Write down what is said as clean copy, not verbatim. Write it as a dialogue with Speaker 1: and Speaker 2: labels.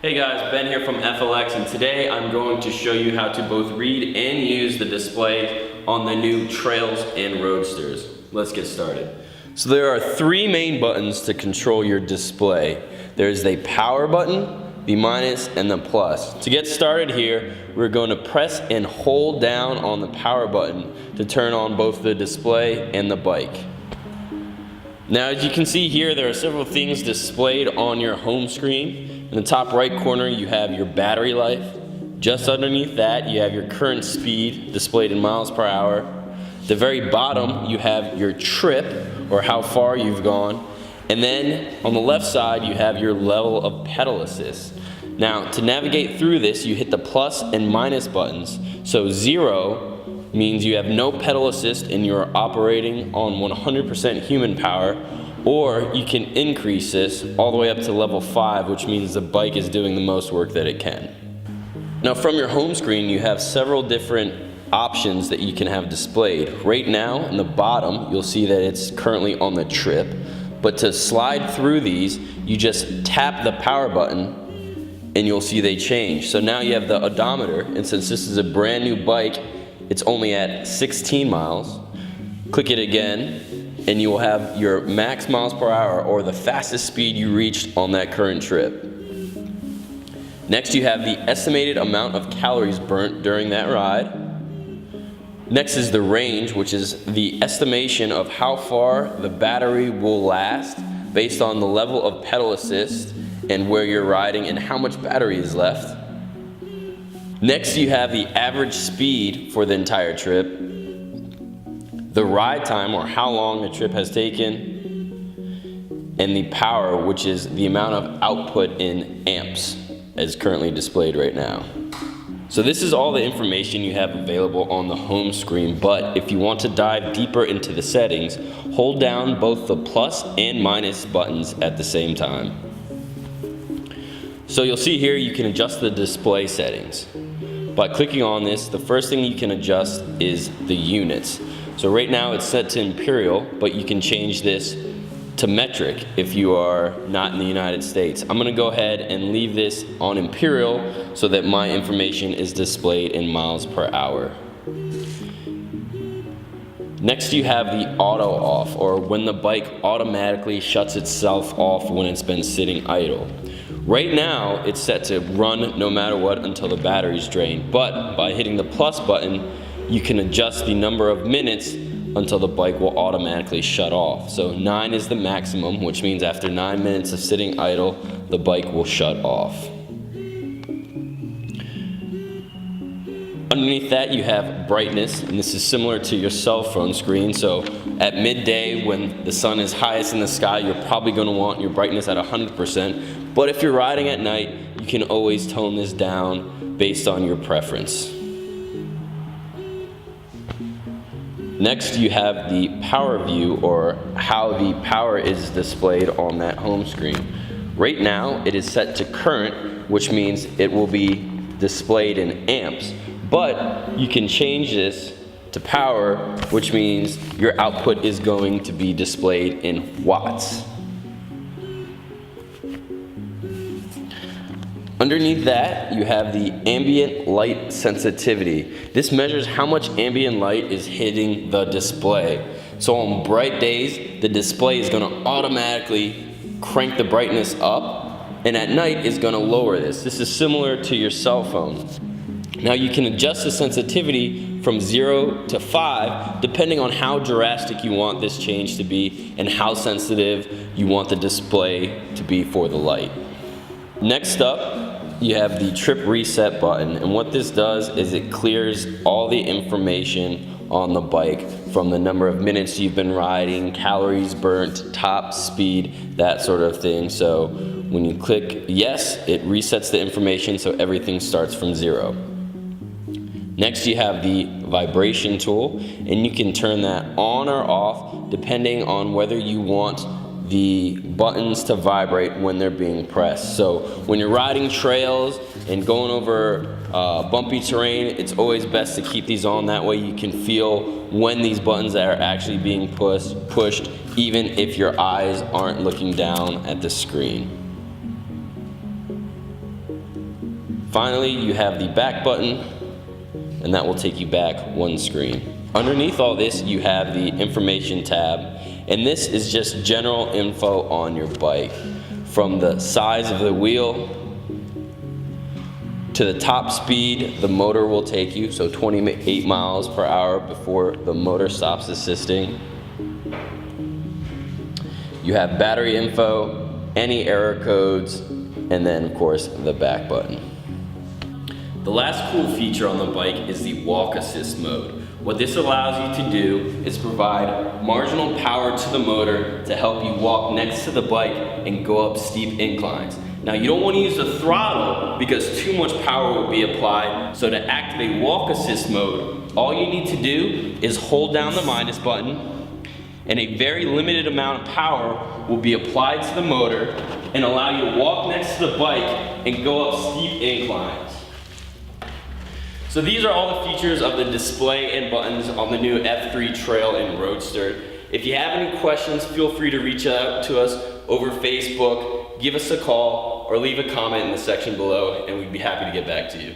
Speaker 1: Hey guys, Ben here from FLX, and today I'm going to show you how to both read and use the display on the new Trails and Roadsters. Let's get started. So there are three main buttons to control your display. There's the power button, the minus, and the plus. To get started here, we're going to press and hold down on the power button to turn on both the display and the bike. Now, as you can see here, there are several things displayed on your home screen. In the top right corner, you have your battery life. Just underneath that, you have your current speed displayed in miles per hour. At the very bottom, you have your trip, or how far you've gone. And then on the left side, you have your level of pedal assist. Now, to navigate through this, you hit the plus and minus buttons. So 0 means you have no pedal assist and you're operating on 100% human power, or you can increase this all the way up to level 5, which means the bike is doing the most work that it can. Now, from your home screen, you have several different options that you can have displayed. Right now, in the bottom, you'll see that it's currently on the trip, but to slide through these, you just tap the power button and you'll see they change. So now you have the odometer, and since this is a brand new bike, it's only at 16 miles. Click it again, and you will have your max miles per hour, or the fastest speed you reached on that current trip. Next, you have the estimated amount of calories burnt during that ride. Next is the range, which is the estimation of how far the battery will last based on the level of pedal assist and where you're riding and how much battery is left. Next, you have the average speed for the entire trip, the ride time, or how long the trip has taken, and the power, which is the amount of output in amps, as currently displayed right now. So this is all the information you have available on the home screen, but if you want to dive deeper into the settings, hold down both the plus and minus buttons at the same time. So you'll see here you can adjust the display settings. By clicking on this, the first thing you can adjust is the units. So right now it's set to imperial, but you can change this to metric if you are not in the United States. I'm gonna go ahead and leave this on imperial so that my information is displayed in miles per hour. Next, you have the auto off, or when the bike automatically shuts itself off when it's been sitting idle. Right now, it's set to run no matter what until the battery's drained, but by hitting the plus button, you can adjust the number of minutes until the bike will automatically shut off. So 9 is the maximum, which means after 9 minutes of sitting idle, the bike will shut off. Underneath that, you have brightness, and this is similar to your cell phone screen. So at midday, when the sun is highest in the sky, you're probably going to want your brightness at 100%. But if you're riding at night, you can always tone this down based on your preference. Next, you have the power view, or how the power is displayed on that home screen. Right now, it is set to current, which means it will be displayed in amps. But you can change this to power, which means your output is going to be displayed in watts. Underneath that, you have the ambient light sensitivity. This measures how much ambient light is hitting the display. So on bright days, the display is going to automatically crank the brightness up, and at night is going to lower this. This is similar to your cell phone. Now you can adjust the sensitivity from 0 to 5 depending on how drastic you want this change to be and how sensitive you want the display to be for the light. Next up, you have the trip reset button, and what this does is it clears all the information on the bike from the number of minutes you've been riding, calories burnt, top speed, that sort of thing. So when you click yes, it resets the information so everything starts from 0. Next, you have the vibration tool, and you can turn that on or off depending on whether you want the buttons to vibrate when they're being pressed. So when you're riding trails and going over bumpy terrain, it's always best to keep these on. That way you can feel when these buttons are actually being pushed, even if your eyes aren't looking down at the screen. Finally, you have the back button, and that will take you back one screen. Underneath all this, you have the information tab, and this is just general info on your bike. From the size of the wheel to the top speed the motor will take you, so 28 miles per hour before the motor stops assisting. You have battery info, any error codes, and then of course the back button. The last cool feature on the bike is the walk assist mode. What this allows you to do is provide marginal power to the motor to help you walk next to the bike and go up steep inclines. Now you don't want to use the throttle because too much power will be applied, so to activate walk assist mode, all you need to do is hold down the minus button, and a very limited amount of power will be applied to the motor and allow you to walk next to the bike and go up steep inclines. So these are all the features of the display and buttons on the new F3 Trail and Roadster. If you have any questions, feel free to reach out to us over Facebook, give us a call, or leave a comment in the section below, and we'd be happy to get back to you.